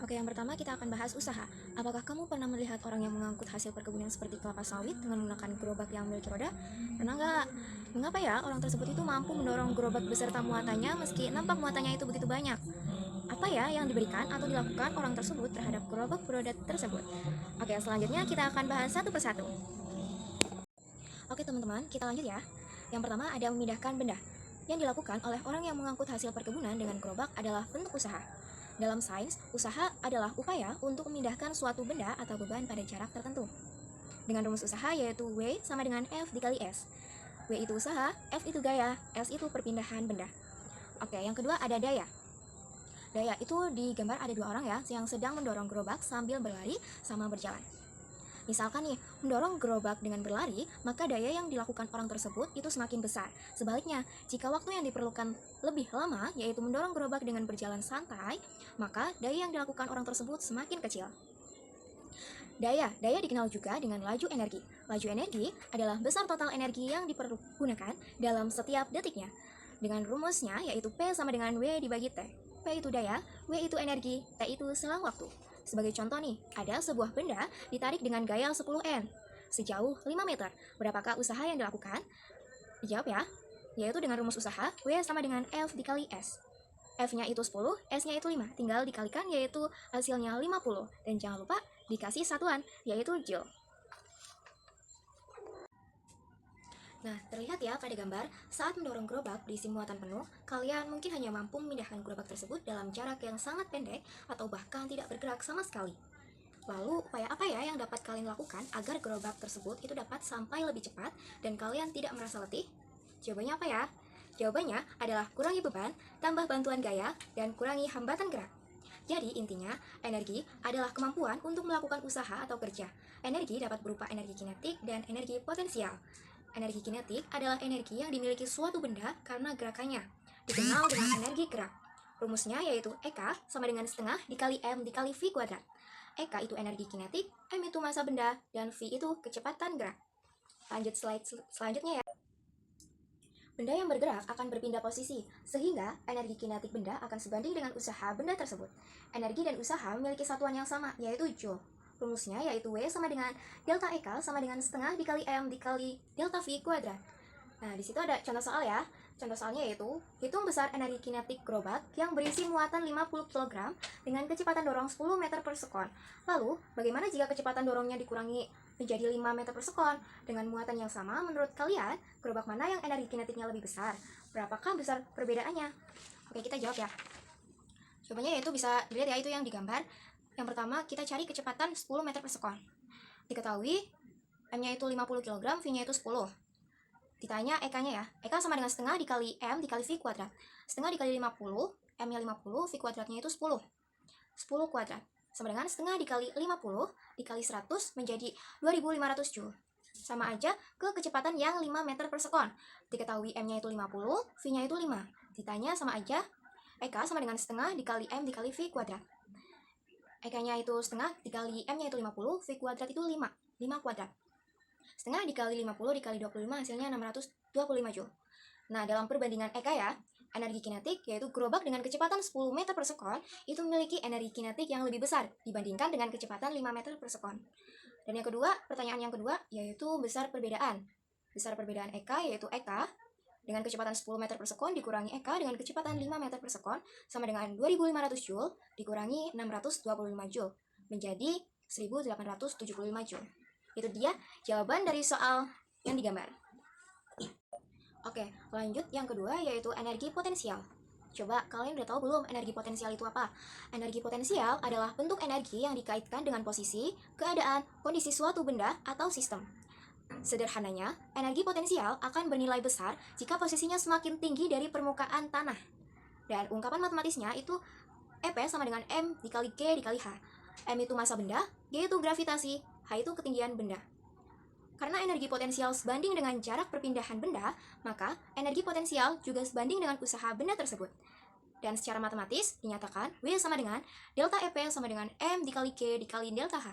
Oke, yang pertama kita akan bahas usaha. Apakah kamu pernah melihat orang yang mengangkut hasil perkebunan seperti kelapa sawit dengan menggunakan gerobak yang memiliki roda? Pernah nggak? Mengapa ya orang tersebut itu mampu mendorong gerobak beserta muatannya meski nampak muatannya itu begitu banyak? Apa ya yang diberikan atau dilakukan orang tersebut terhadap gerobak beroda tersebut? Oke, selanjutnya kita akan bahas satu persatu. Oke teman-teman, kita lanjut ya. Yang pertama ada memindahkan benda. Yang dilakukan oleh orang yang mengangkut hasil perkebunan dengan gerobak adalah bentuk usaha. Dalam sains, usaha adalah upaya untuk memindahkan suatu benda atau beban pada jarak tertentu. Dengan rumus usaha yaitu W sama dengan F dikali S. W itu usaha, F itu gaya, S itu perpindahan benda. Oke, yang kedua ada daya. Daya itu digambar ada dua orang ya yang sedang mendorong gerobak sambil berlari sama berjalan. Misalkan nih, mendorong gerobak dengan berlari, maka daya yang dilakukan orang tersebut itu semakin besar. Sebaliknya, jika waktu yang diperlukan lebih lama, yaitu mendorong gerobak dengan berjalan santai, maka daya yang dilakukan orang tersebut semakin kecil. Daya dikenal juga dengan laju energi. Laju energi adalah besar total energi yang dipergunakan dalam setiap detiknya. Dengan rumusnya, yaitu P sama dengan W dibagi T. P itu daya, W itu energi, T itu selang waktu. Sebagai contoh nih, ada sebuah benda ditarik dengan gaya 10N sejauh 5 meter. Berapakah usaha yang dilakukan? Dijawab ya, yaitu dengan rumus usaha W sama dengan F dikali S. F-nya itu 10, S-nya itu 5. Tinggal dikalikan yaitu hasilnya 50. Dan jangan lupa dikasih satuan, yaitu Joule. Nah, terlihat ya pada gambar, saat mendorong gerobak berisi muatan penuh, kalian mungkin hanya mampu memindahkan gerobak tersebut dalam jarak yang sangat pendek atau bahkan tidak bergerak sama sekali. Lalu, upaya apa ya yang dapat kalian lakukan agar gerobak tersebut itu dapat sampai lebih cepat dan kalian tidak merasa letih? Jawabannya apa ya? Jawabannya adalah kurangi beban, tambah bantuan gaya, dan kurangi hambatan gerak. Jadi intinya, energi adalah kemampuan untuk melakukan usaha atau kerja. Energi dapat berupa energi kinetik dan energi potensial. Energi kinetik adalah energi yang dimiliki suatu benda karena gerakannya, dikenal dengan energi gerak. Rumusnya yaitu EK sama dengan setengah dikali M dikali V kuadrat. EK itu energi kinetik, M itu massa benda, dan V itu kecepatan gerak. Lanjut slide selanjutnya ya. Benda yang bergerak akan berpindah posisi, sehingga energi kinetik benda akan sebanding dengan usaha benda tersebut. Energi dan usaha memiliki satuan yang sama, yaitu Joule. Rumusnya yaitu W sama dengan delta EK sama dengan setengah dikali M dikali delta V kuadrat. Nah, di situ ada contoh soal ya. Contoh soalnya yaitu, hitung besar energi kinetik gerobak yang berisi muatan 50 kg dengan kecepatan dorong 10 meter per sekon. Lalu, bagaimana jika kecepatan dorongnya dikurangi menjadi 5 meter per sekon? Dengan muatan yang sama, menurut kalian, gerobak mana yang energi kinetiknya lebih besar? Berapakah besar perbedaannya? Oke, kita jawab ya. Jawabannya yaitu bisa dilihat ya, itu yang digambar. Yang pertama, kita cari kecepatan 10 meter per sekon. Diketahui, M-nya itu 50 kg, V-nya itu 10. Ditanya EK-nya ya. EK sama dengan setengah dikali M dikali V kuadrat. Setengah dikali 50, M-nya 50, V kuadratnya itu 10. 10 kuadrat. Sama dengan setengah dikali 50 dikali 100 menjadi 2500 Joule. Sama aja ke kecepatan yang 5 meter per sekon. Diketahui M-nya itu 50, V-nya itu 5. Ditanya sama aja, EK sama dengan setengah dikali M dikali V kuadrat. EK-nya itu setengah dikali M-nya itu 50, V kuadrat itu 5 kuadrat. Setengah dikali 50 dikali 25 hasilnya 625 Joule. Nah, dalam perbandingan EK ya, energi kinetik yaitu gerobak dengan kecepatan 10 meter per sekon itu memiliki energi kinetik yang lebih besar dibandingkan dengan kecepatan 5 meter per sekon. Dan yang kedua, pertanyaan yang kedua yaitu besar perbedaan. Besar perbedaan EK yaitu EK dengan kecepatan 10 meter per sekon dikurangi EK dengan kecepatan 5 meter per sekon sama dengan 2500 Joule dikurangi 625 Joule menjadi 1875 Joule. Itu dia jawaban dari soal yang digambar. Oke, lanjut yang kedua yaitu energi potensial. Coba kalian udah tahu belum energi potensial itu apa? Energi potensial adalah bentuk energi yang dikaitkan dengan posisi, keadaan, kondisi suatu benda atau sistem. Sederhananya, energi potensial akan bernilai besar jika posisinya semakin tinggi dari permukaan tanah. Dan ungkapan matematisnya itu EP sama dengan M dikali G dikali H. M itu massa benda, G itu gravitasi, H itu ketinggian benda. Karena energi potensial sebanding dengan jarak perpindahan benda, maka energi potensial juga sebanding dengan usaha benda tersebut. Dan secara matematis dinyatakan W sama dengan delta EP sama dengan M dikali G dikali delta H.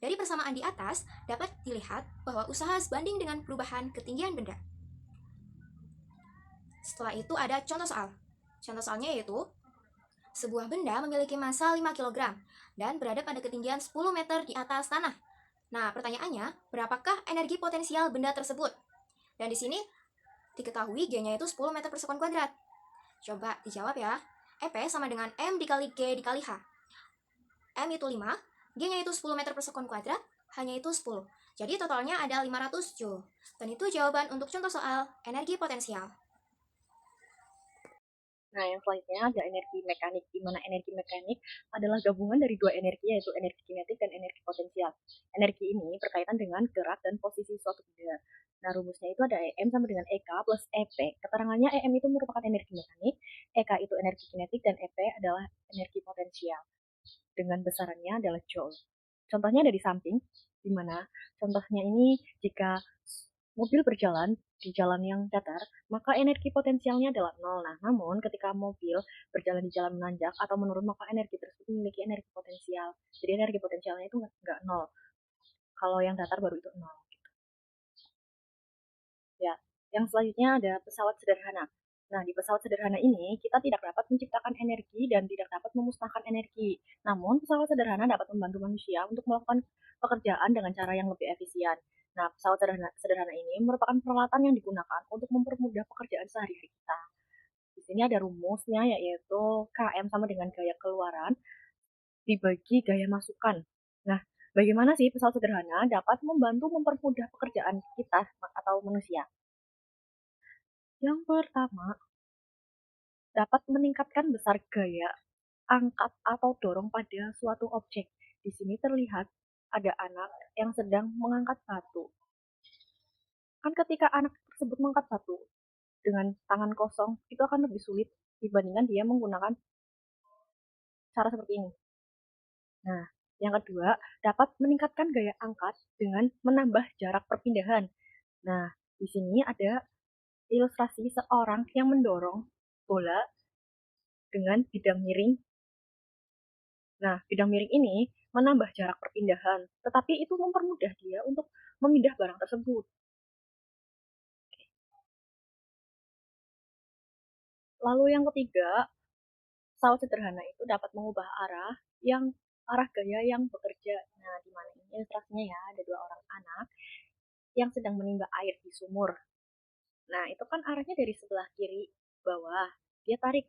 Dari persamaan di atas, dapat dilihat bahwa usaha sebanding dengan perubahan ketinggian benda. Setelah itu ada contoh soal. Contoh soalnya yaitu, Sebuah benda memiliki massa 5 kilogram dan berada pada ketinggian 10 meter di atas tanah. Nah, pertanyaannya, berapakah energi potensial benda tersebut? Dan di sini diketahui G-nya itu 10 meter per sekon kuadrat. Coba dijawab ya. EP sama dengan M dikali G dikali H. M itu 5, G-nya itu 10 meter per sekon kuadrat, H-nya itu 10. Jadi totalnya ada 500 Joule. Dan itu jawaban untuk contoh soal energi potensial. Nah, yang selanjutnya ada energi mekanik, di mana energi mekanik adalah gabungan dari dua energi, yaitu energi kinetik dan energi potensial. Energi ini berkaitan dengan gerak dan posisi suatu benda. Nah, rumusnya itu ada EM sama dengan EK plus EP. Keterangannya EM itu merupakan energi mekanik, EK itu energi kinetik, dan EP adalah energi potensial. Dengan besarannya adalah Joule. Contohnya ada di samping, di mana contohnya ini jika mobil berjalan di jalan yang datar, maka energi potensialnya adalah nol. Nah, namun ketika mobil berjalan di jalan menanjak atau menurun, maka energi tersebut memiliki energi potensial. Jadi energi potensialnya itu nggak nol. Kalau yang datar baru itu nol. Ya, yang selanjutnya ada pesawat sederhana. Nah, di pesawat sederhana ini kita tidak dapat menciptakan energi dan tidak dapat memusnahkan energi. Namun, pesawat sederhana dapat membantu manusia untuk melakukan pekerjaan dengan cara yang lebih efisien. Nah, pesawat sederhana ini merupakan peralatan yang digunakan untuk mempermudah pekerjaan sehari-hari kita. Di sini ada rumusnya, yaitu KM sama dengan gaya keluaran dibagi gaya masukan. Nah, bagaimana sih pesawat sederhana dapat membantu mempermudah pekerjaan kita atau manusia? Yang pertama, dapat meningkatkan besar gaya angkat atau dorong pada suatu objek. Di sini terlihat ada anak yang sedang mengangkat batu. Kan ketika anak tersebut mengangkat batu dengan tangan kosong, itu akan lebih sulit dibandingkan dia menggunakan cara seperti ini. Nah, yang kedua, dapat meningkatkan gaya angkat dengan menambah jarak perpindahan. Nah, di sini ada ilustrasi seorang yang mendorong bola dengan bidang miring. Nah, bidang miring ini menambah jarak perpindahan, tetapi itu mempermudah dia untuk memindah barang tersebut. Lalu yang ketiga, pesawat sederhana itu dapat mengubah arah gaya yang bekerja. Nah, di mana ini ilustrasinya ya, ada dua orang anak yang sedang menimba air di sumur. Nah, itu kan arahnya dari sebelah kiri bawah. Dia tarik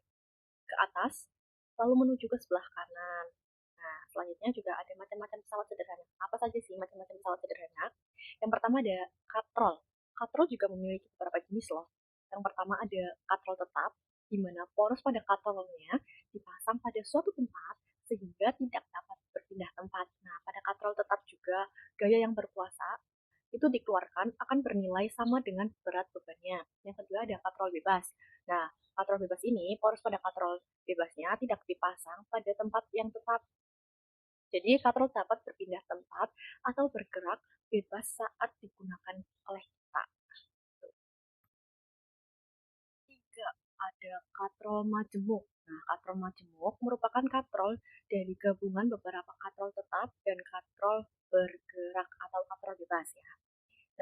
ke atas, lalu menuju ke sebelah kanan. Nah, selanjutnya juga ada macam-macam pesawat sederhana. Apa saja sih macam-macam pesawat sederhana? Yang pertama ada katrol. Katrol juga memiliki beberapa jenis loh. Yang pertama ada katrol tetap, di mana poros pada katrolnya dipasang pada suatu tempat sehingga tidak dapat berpindah tempat. Nah, pada katrol tetap juga gaya yang berkuasa itu dikeluarkan akan bernilai sama dengan berat bebannya. Yang kedua ada katrol bebas. Nah, katrol bebas ini, poros pada katrol bebasnya tidak dipasang pada tempat yang tetap. Jadi, katrol dapat berpindah tempat atau bergerak bebas saat digunakan oleh kita. Tiga, ada katrol majemuk. Nah, katrol majemuk merupakan katrol dari gabungan beberapa katrol tetap dan katrol bergerak atau katrol bebas ya.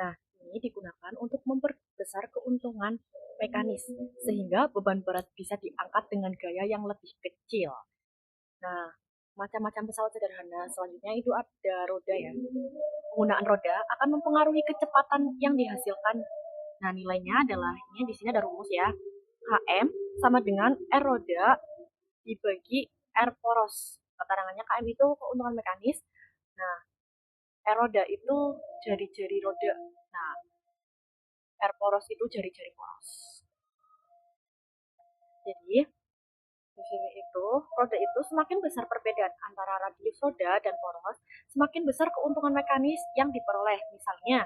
Nah, ini digunakan untuk memperbesar keuntungan mekanis, sehingga beban berat bisa diangkat dengan gaya yang lebih kecil. Nah, macam-macam pesawat sederhana selanjutnya itu ada roda ya. Penggunaan roda akan mempengaruhi kecepatan yang dihasilkan. Nah, nilainya adalah, ini di sini ada rumus ya. KM sama dengan R roda dibagi R poros. Keterangannya KM itu keuntungan mekanis. Nah, R roda itu jari-jari roda. Nah, R poros itu jari-jari poros. Jadi, di sini itu, roda itu semakin besar perbedaan antara radius roda dan poros, semakin besar keuntungan mekanis yang diperoleh. Misalnya,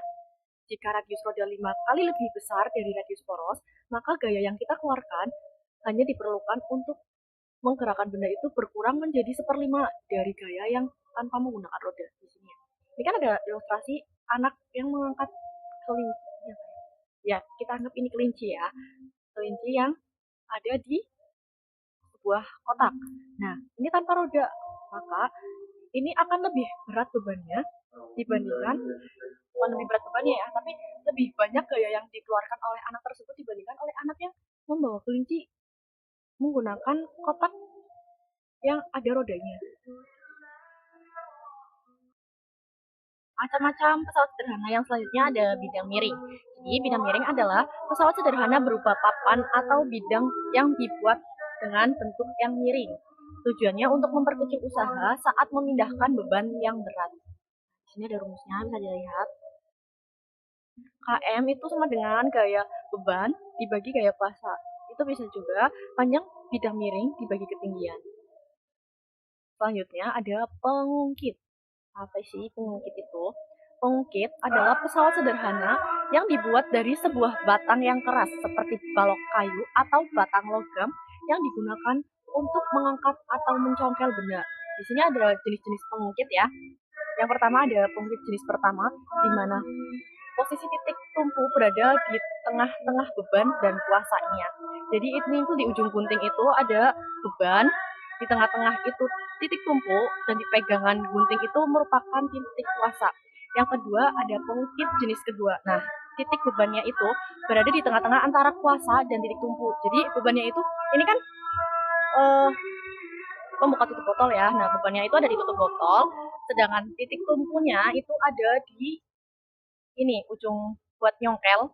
jika radius roda 5 kali lebih besar dari radius poros, maka gaya yang kita keluarkan hanya diperlukan untuk menggerakkan benda itu berkurang menjadi seperlima dari gaya yang tanpa menggunakan roda di sini. Ini kan ada ilustrasi anak yang mengangkat kelinci. Ya, kita anggap ini kelinci ya. Kelinci yang ada di sebuah kotak. Nah, ini tanpa roda, maka ini akan lebih berat bebannya dibandingkan, bukan lebih berat bebannya ya, tapi lebih banyak gaya yang dikeluarkan oleh anak tersebut dibandingkan oleh anak yang membawa kelinci menggunakan kotak yang ada rodanya. Macam-macam pesawat sederhana yang selanjutnya ada bidang miring. Jadi bidang miring adalah pesawat sederhana berupa papan atau bidang yang dibuat dengan bentuk yang miring. Tujuannya untuk memperkecil usaha saat memindahkan beban yang berat. Di sini ada rumusnya, bisa dilihat. KM itu sama dengan gaya beban dibagi gaya kuasa. Itu bisa juga panjang bidang miring dibagi ketinggian. Selanjutnya ada pengungkit. Apa sih pengungkit itu? Pengungkit adalah pesawat sederhana yang dibuat dari sebuah batang yang keras seperti balok kayu atau batang logam yang digunakan untuk mengangkat atau mencongkel benda. Di sini ada jenis-jenis pengungkit ya. Yang pertama ada pengungkit jenis pertama, di mana posisi titik tumpu berada di tengah-tengah beban dan kuasanya. Jadi ini tuh di ujung gunting itu ada beban, di tengah-tengah itu titik tumpu, dan di pegangan gunting itu merupakan titik kuasa. Yang kedua ada pengukit jenis kedua. Nah, titik bebannya itu berada di tengah-tengah antara kuasa dan titik tumpu. Jadi bebannya itu ini kan eh, pembuka tutup botol ya. Nah, bebannya itu ada di tutup botol, sedangkan titik tumpunya itu ada di ini ujung buat nyongkel.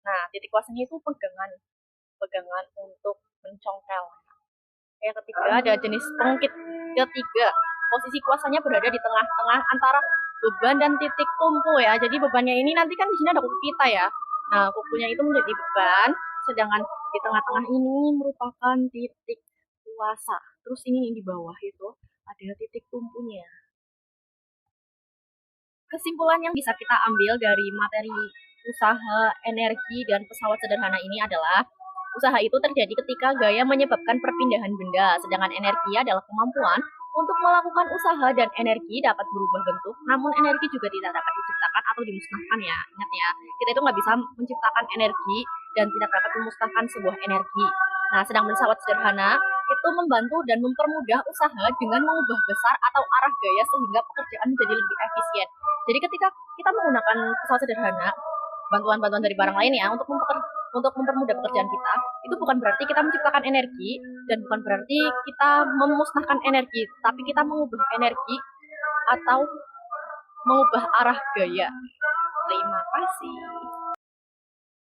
Nah, titik kuasanya itu pegangan pegangan untuk mencongkel. Yang ketiga ada jenis pengungkit ketiga. Posisi kuasanya berada di tengah-tengah antara beban dan titik tumpu ya. Jadi bebannya ini nanti kan di sini ada kuku kita ya. Nah, kukunya itu menjadi beban, sedangkan di tengah-tengah ini merupakan titik kuasa. Terus ini di bawah itu ada titik tumpunya. Kesimpulan yang bisa kita ambil dari materi usaha, energi, dan pesawat sederhana ini adalah usaha itu terjadi ketika gaya menyebabkan perpindahan benda, sedangkan energi adalah kemampuan untuk melakukan usaha dan energi dapat berubah bentuk, namun energi juga tidak dapat diciptakan atau dimusnahkan ya. Ingat ya, kita itu nggak bisa menciptakan energi dan tidak dapat memusnahkan sebuah energi. Nah, sedang pesawat sederhana itu membantu dan mempermudah usaha dengan mengubah besar atau arah gaya sehingga pekerjaan menjadi lebih efisien. Jadi ketika kita menggunakan pesawat sederhana, bantuan-bantuan dari barang lain ya untuk mempermudah pekerjaan kita, itu bukan berarti kita menciptakan energi dan bukan berarti kita memusnahkan energi, tapi kita mengubah energi atau mengubah arah gaya. Terima kasih.